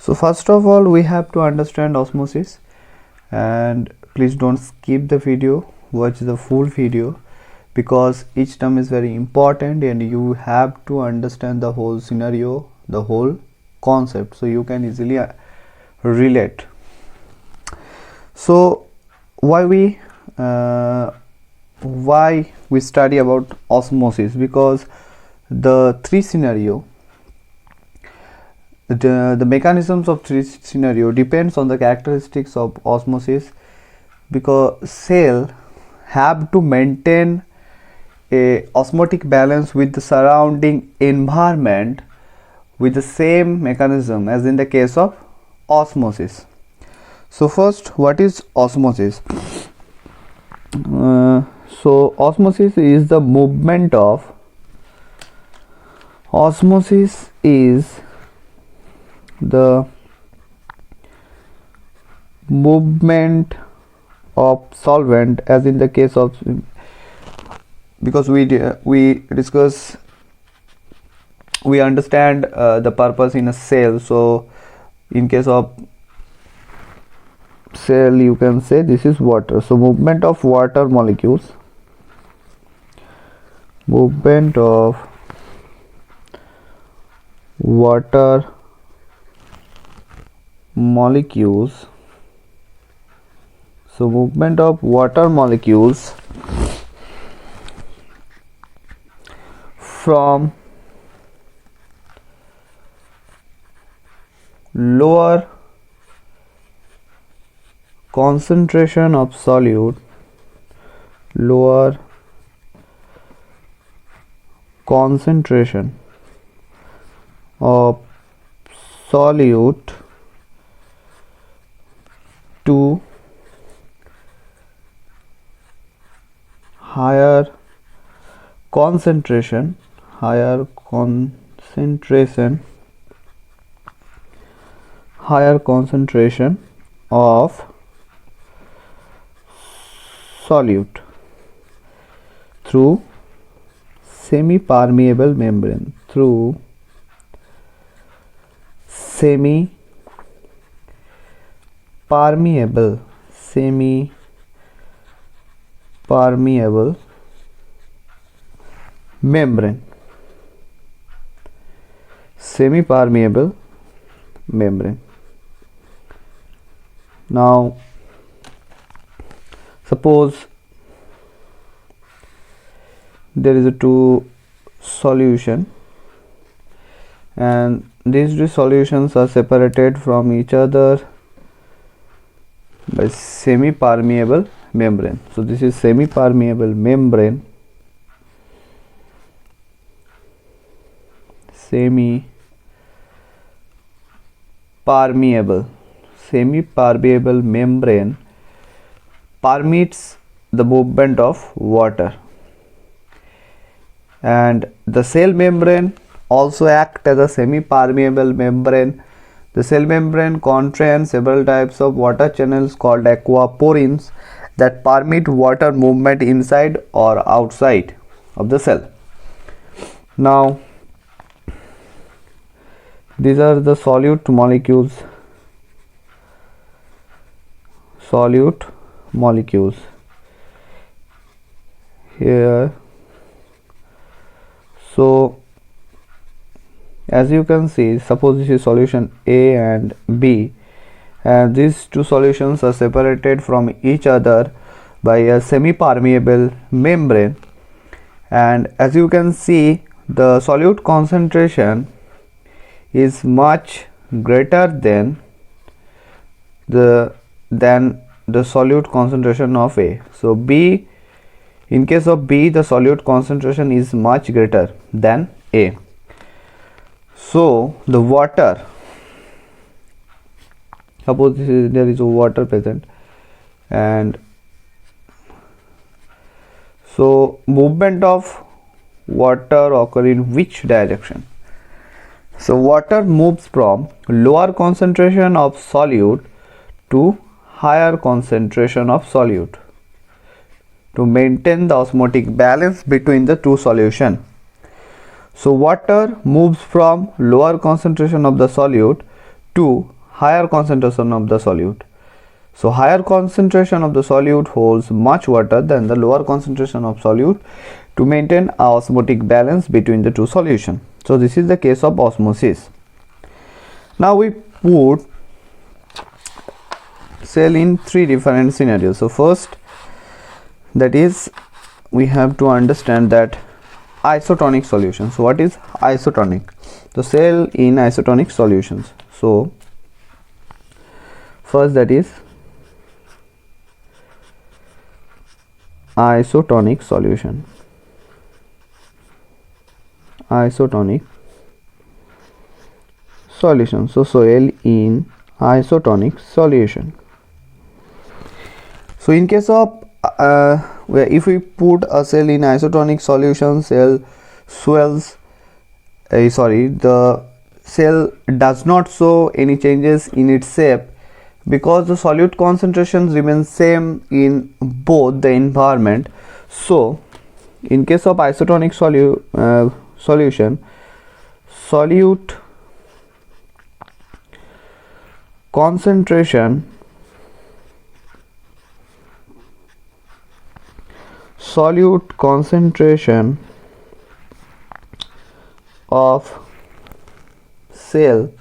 So first of all, we have to understand osmosis, and please don't skip the video, watch the full video, because each term is very important and you have to understand the whole scenario, the whole concept, so you can easily relate. So why we study about osmosis? Because the three scenario, the mechanisms of three scenario depends on the characteristics of osmosis, because cell have to maintain a osmotic balance with the surrounding environment with the same mechanism as in the case of osmosis. So first, what is osmosis? So osmosis is the movement of solvent, as in the case of, because we understand the purpose in a cell. So in case of cell, you can say this is water. So movement of water molecules so movement of water molecules from lower concentration of solute to higher concentration of solute through semi-permeable membrane, semi-permeable membrane. Now suppose there is a two solution, and these two solutions are separated from each other by semi-permeable membrane. So this is semi-permeable membrane, semi-permeable membrane permits the movement of water, and the cell membrane also act as a semi-permeable membrane. The cell membrane contains several types of water channels called aquaporins that permit water movement inside or outside of the cell. Now these are the solute molecules here. So as you can see, suppose this is solution A and B, and these two solutions are separated from each other by a semi-permeable membrane, and as you can see, the solute concentration is much greater than the solute concentration of A. So B, in case of B, the solute concentration is much greater than A. So the water, suppose there is a water present, and so movement of water occur in which direction? So water moves from lower concentration of solute to higher concentration of solute to maintain the osmotic balance between the two solutions. So water moves from lower concentration of the solute to higher concentration of the solute. So higher concentration of the solute holds much water than the lower concentration of solute to maintain osmotic balance between the two solutions. So this is the case of osmosis. Now we put cell in three different scenarios. So first, that is, we have to understand that isotonic solution. So what is isotonic? The cell in isotonic solutions. So first, that is isotonic solution. Isotonic solution. So cell in isotonic solution. So in case of where if we put a cell in isotonic solution, cell swells. The cell does not show any changes in its shape because the solute concentrations remain same in both the environment. So in case of isotonic solution, solute concentration of cell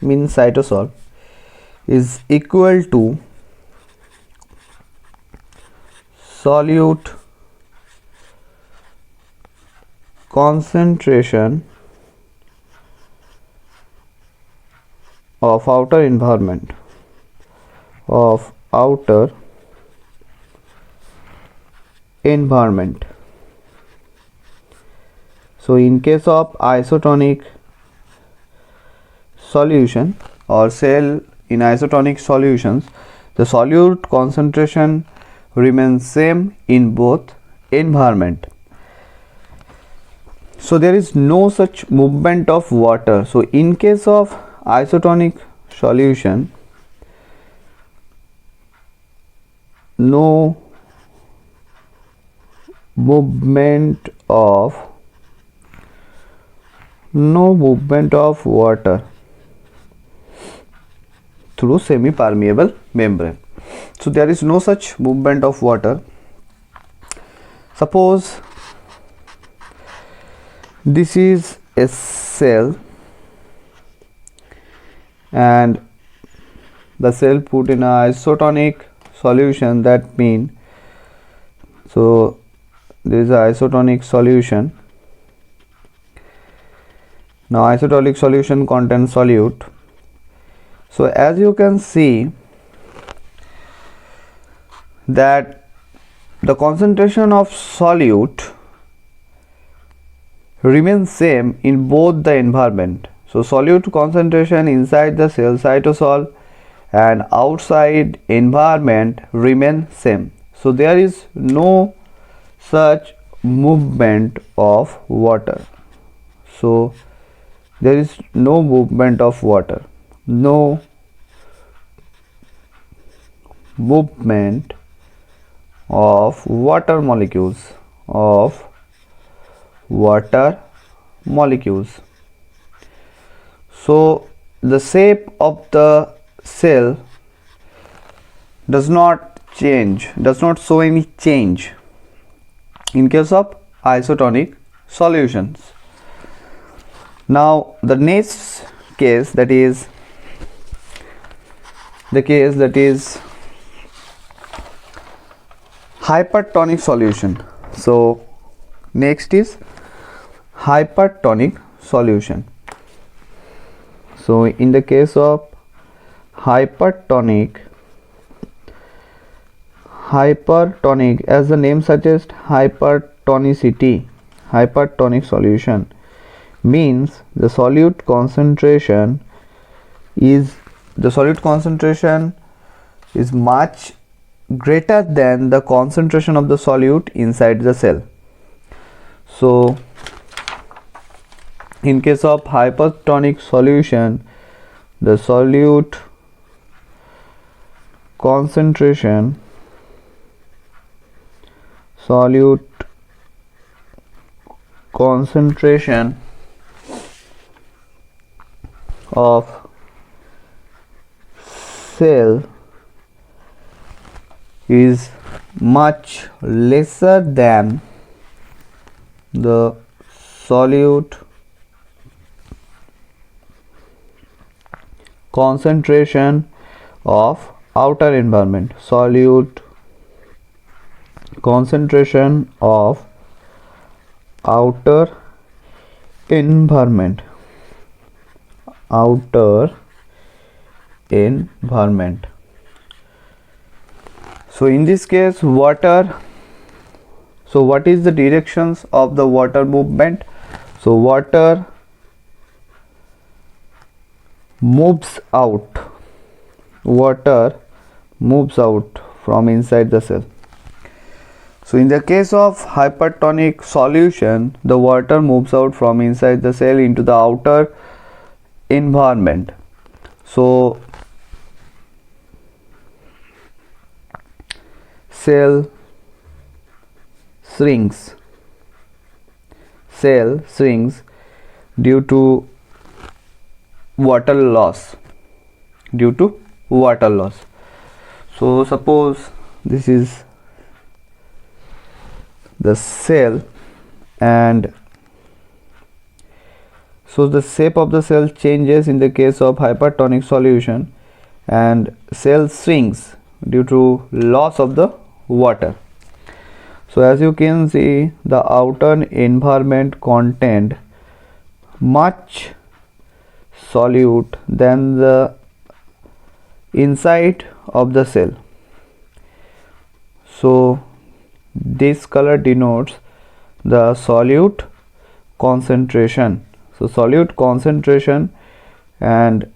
means cytosol is equal to solute concentration of outer environment So in case of isotonic solution or cell in isotonic solutions, the solute concentration remains same in both environment. So there is no such movement of water. So in case of isotonic solution, no movement of water through semi-permeable membrane. So there is no such movement of water. Suppose this is a cell and the cell put in a isotonic solution. That means, so there is a isotonic solution. Now isotonic solution contains solute. So as you can see that the concentration of solute remains same in both the environment. So solute concentration inside the cell cytosol and outside environment remain same. So there is no such movement of water. So there is no movement of water. No movement of water molecules. So the shape of the cell does not show any change in case of isotonic solutions. Now the next case, that is the case that is hypertonic solution. So next is hypertonic solution. So in the case of hypertonic, as the name suggests, hypertonic solution means the solute concentration is much greater than the concentration of the solute inside the cell. So in case of hypertonic solution, the solute concentration of cell is much lesser than the solute concentration of outer environment. Solute concentration of outer environment. Outer environment. So in this case, water. So what is the directions of the water movement? So water moves out. Water moves out from inside the cell. So in the case of hypertonic solution, the water moves out from inside the cell into the outer environment. So cell shrinks. Cell shrinks due to water loss. Due to water loss. So suppose this is the cell, and so the shape of the cell changes in the case of hypertonic solution, and cell shrinks due to loss of the water. So as you can see, the outer environment contained much solute than the inside of the cell. So this color denotes the solute concentration. So solute concentration, and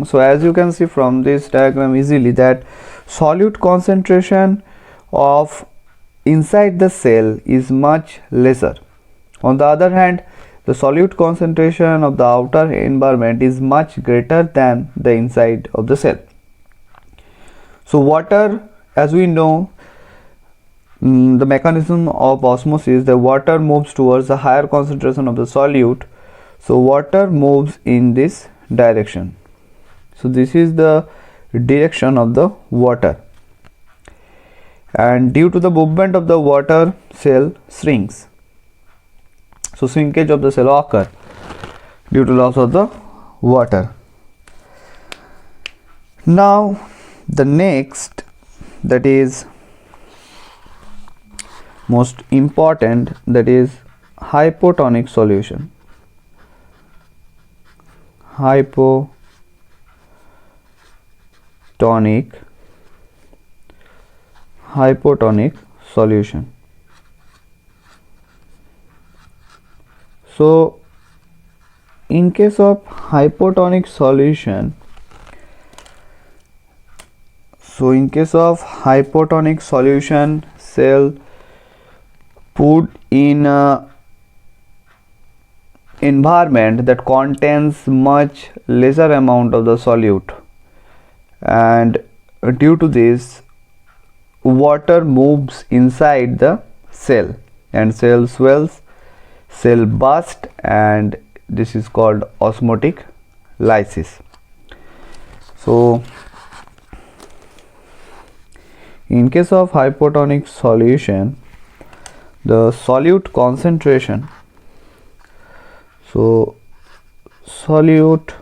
so as you can see from this diagram easily that solute concentration of inside the cell is much lesser. On the other hand, the solute concentration of the outer environment is much greater than the inside of the cell. So water, as we know, the mechanism of osmosis, the water moves towards a higher concentration of the solute. So water moves in this direction. So this is the direction of the water, and due to the movement of the water, cell shrinks. So shrinkage of the cell occur due to loss of the water. Now the next, that is most important, that is hypotonic solution. Hypotonic solution. So in case of hypotonic solution, cell put in a environment that contains much lesser amount of the solute, and due to this, water moves inside the cell, and cell swells, cell burst, and this is called osmotic lysis. So in case of hypotonic solution, the solute concentration, so solute